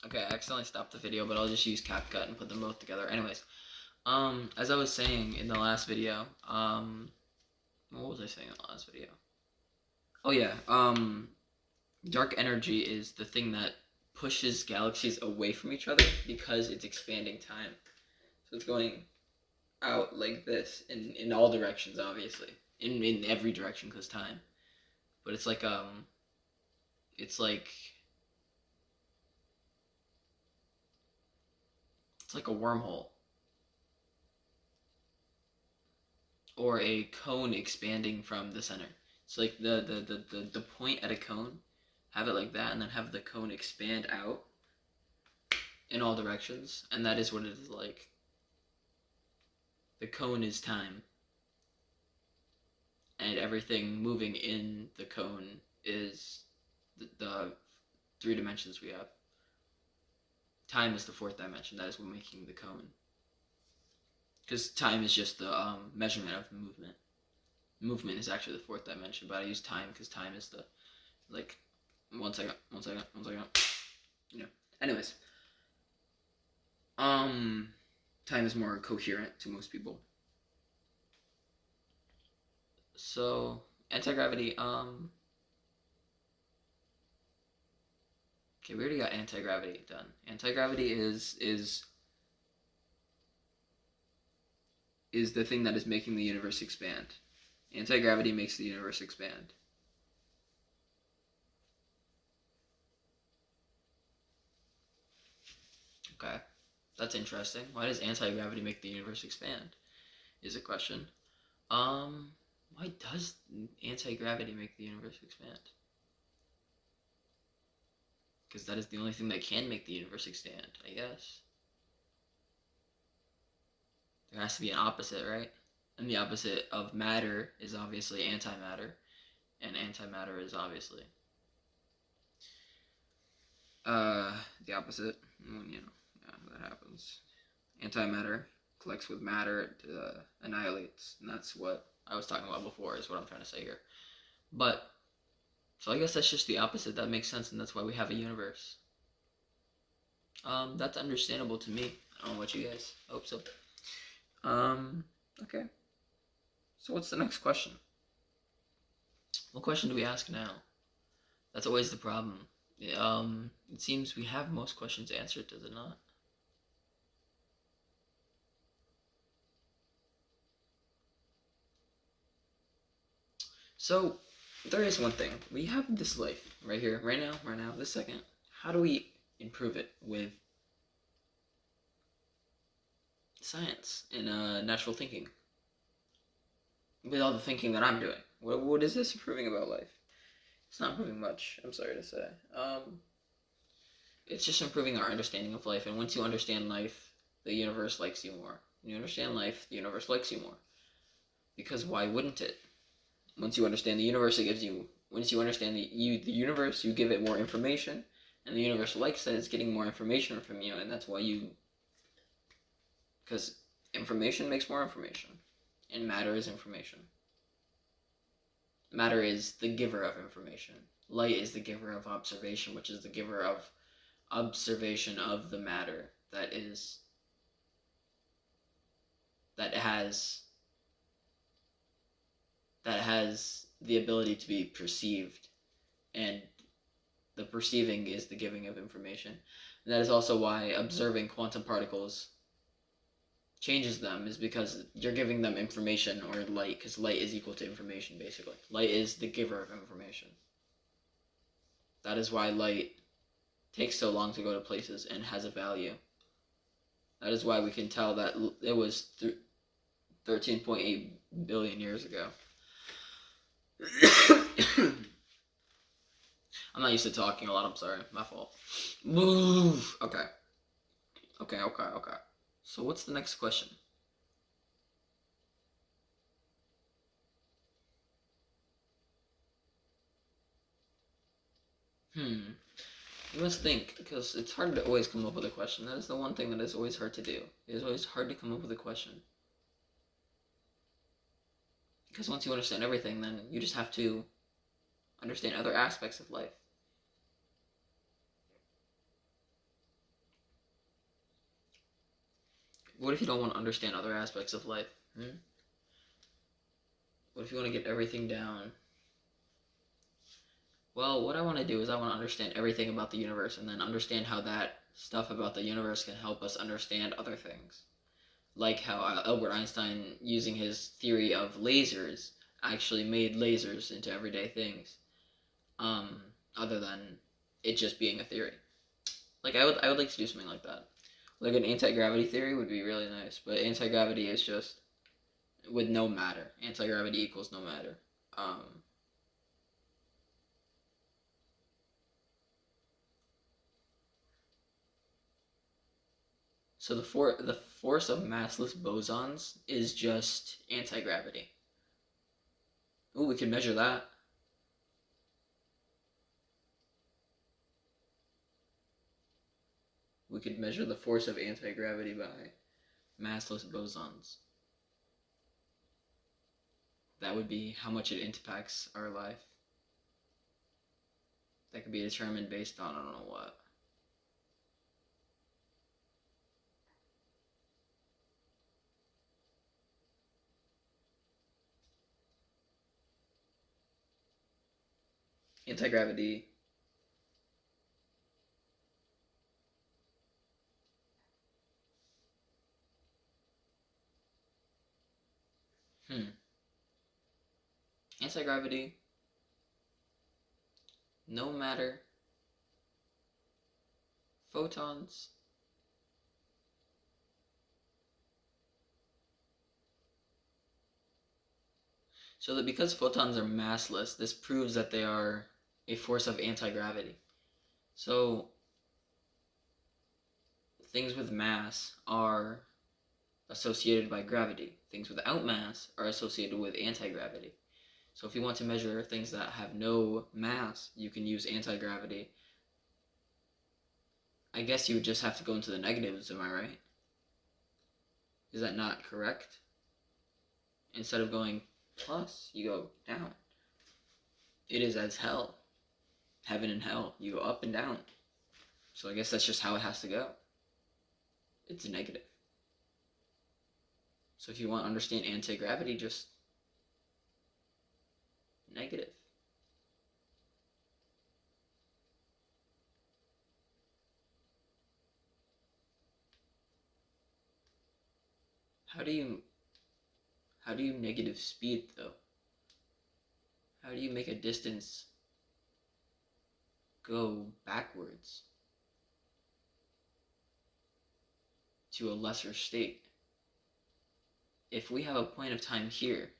Okay, I accidentally stopped the video, but I'll just use CapCut and put them both together. Anyways, as I was saying in the last video, what was I saying in the last video? Oh yeah, dark energy is the thing that pushes galaxies away from each other because it's expanding time. So it's going out like this in all directions, obviously, in every direction because time. But it's like it's like a wormhole or a cone expanding from the center. It's like the point at a cone, have it like that, and then have the cone expand out in all directions, and that is what it is like. The cone is time, and everything moving in the cone is the three dimensions we have. Time is the fourth dimension. That is what making the cone. Because time is just the measurement of movement. Movement is actually the fourth dimension, but I use time because time is the, like, one second. You know. Anyways. Time is more coherent to most people. So, anti-gravity, okay, we already got anti-gravity done. Anti-gravity is the thing that is making the universe expand. Anti-gravity makes the universe expand. Okay, that's interesting. Why does anti-gravity make the universe expand? Is a question. Why does anti-gravity make the universe expand? Because that is the only thing that can make the universe expand, I guess. There has to be an opposite, right? And the opposite of matter is obviously antimatter, and antimatter is obviously the opposite. You know, yeah, that happens. Antimatter collects with matter, it annihilates, and that's what I was talking about before, is what I'm trying to say here. But, so I guess that's just the opposite. That makes sense, and that's why we have a universe. That's understandable to me. I don't know what you guys. I hope so. Okay. So what's the next question? What question do we ask now? That's always the problem. It seems we have most questions answered, does it not? So, there is one thing. We have this life right here, right now, this second. How do we improve it with science and natural thinking? With all the thinking that I'm doing. What is this improving about life? It's not improving much, I'm sorry to say. It's just improving our understanding of life, and once you understand life, the universe likes you more. When you understand life, the universe likes you more. Because why wouldn't it? Once you understand the universe, it gives you... Once you understand the universe, you give it more information, and the universe likes that it's getting more information from you, and that's why you... Because information makes more information, and matter is information. Matter is the giver of information. Light is the giver of observation, which is the giver of observation of the matter that has the ability to be perceived, and the perceiving is the giving of information. And that is also why observing quantum particles changes them, is because you're giving them information, or light, because light is equal to information, basically. Light is the giver of information. That is why light takes so long to go to places and has a value. That is why we can tell that it was 13.8 billion years ago. I'm not used to talking a lot, I'm sorry, my fault. Move! Okay. So what's the next question? You must think, because it's hard to always come up with a question. That is the one thing that is always hard to do. It is always hard to come up with a question. Because once you understand everything, then you just have to understand other aspects of life. What if you don't want to understand other aspects of life? What if you want to get everything down? Well, what I want to do is I want to understand everything about the universe and then understand how that stuff about the universe can help us understand other things. Like how Albert Einstein, using his theory of lasers, actually made lasers into everyday things, other than it just being a theory. Like I would like to do something like that. Like an anti-gravity theory would be really nice, but anti-gravity is just with no matter. Anti-gravity equals no matter. So the force of massless bosons is just anti-gravity. Ooh, we can measure that. We could measure the force of anti-gravity by massless bosons. That would be how much it impacts our life. That could be determined based on I don't know what. Anti-gravity. Anti-gravity. No matter. Photons. So that because photons are massless, this proves that they are a force of anti-gravity. So things with mass are associated by gravity. Things without mass are associated with anti-gravity. So if you want to measure things that have no mass, you can use anti-gravity. I guess you would just have to go into the negatives, am I right? Is that not correct? Instead of going plus, you go down. It is as hell. Heaven and hell. You go up and down. So I guess that's just how it has to go. It's a negative. So if you want to understand anti-gravity, just negative. How do you negative speed though? How do you make a distance go backwards to a lesser state? If we have a point of time here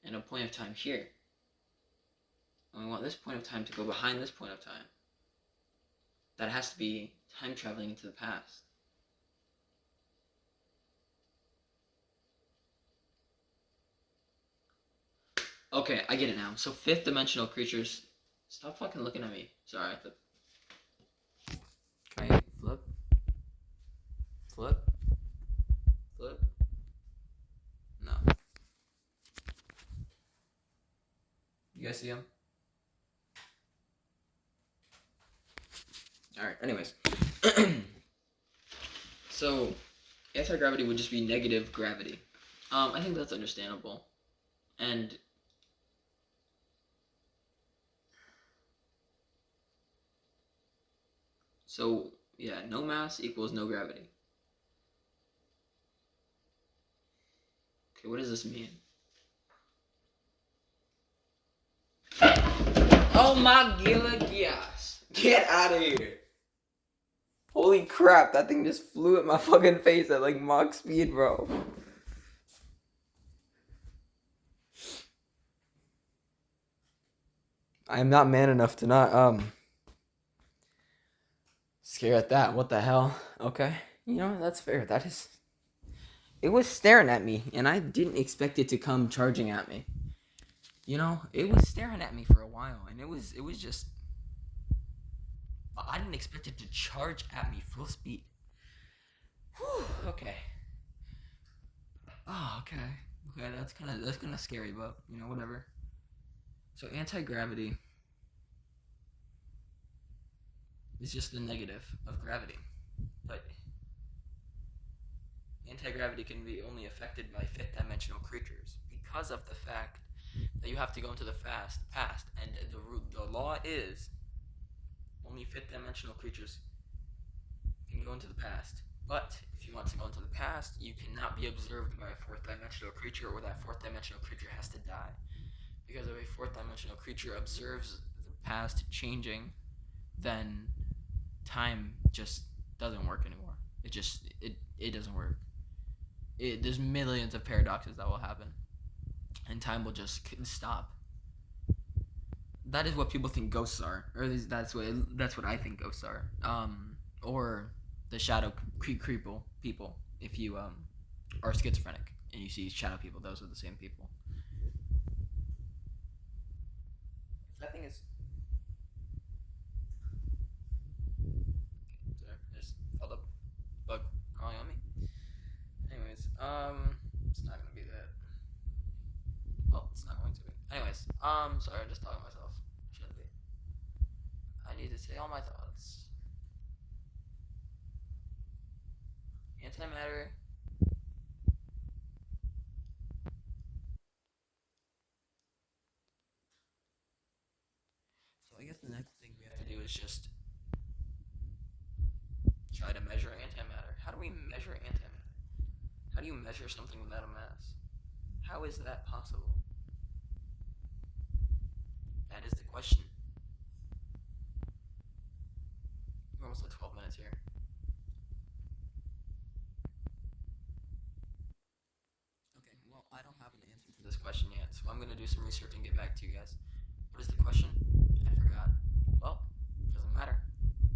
and a point of time here, and we want this point of time to go behind this point of time, that has to be time traveling into the past. Okay, I get it now. So fifth dimensional creatures. Stop fucking looking at me. Sorry. Can I flip? Flip? Flip? No. You guys see him? Alright, anyways. So, anti-gravity would just be negative gravity. I think that's understandable. And so, yeah, no mass equals no gravity. Okay, what does this mean? Oh my gosh. Get out of here. Holy crap, that thing just flew at my fucking face at like Mach speed, bro. I am not man enough to not, scare at that. What the hell? Okay. You know, that's fair. That is... It was staring at me, and I didn't expect it to come charging at me. You know, it was staring at me for a while, and it was just... I didn't expect it to charge at me full speed. Whew, okay. Oh, okay. Okay, that's kind of scary, but, you know, whatever. So anti-gravity is just the negative of gravity. But Anti-gravity can be only affected by fifth-dimensional creatures because of the fact that you have to go into the past, and the law is only fifth-dimensional creatures can go into the past. But if you want to go into the past, you cannot be observed by a fourth-dimensional creature, or that fourth-dimensional creature has to die. Because if a fourth-dimensional creature observes the past changing, then time just doesn't work anymore. It doesn't work. There's millions of paradoxes that will happen, and time will just stop. That is what people think ghosts are, or at least that's what I think ghosts are. Or the shadow people. If you are schizophrenic and you see shadow people, those are the same people. That thing is. Sorry, I just felt a bug crawling on me. Anyways, it's not gonna be that. Well, it's not going to be. Anyways, sorry, I'm just talking to myself. Shouldn't be. I need to say all my thoughts. Antimatter. So I guess the next thing we have to do is just try to measure antimatter. How do we measure antimatter? How do you measure something without a mass? How is that possible? That is the question. We're almost at 12 minutes here. Okay, well, I don't have an answer to this question yet, so I'm going to do some research and get back to you guys. What is the question? I forgot.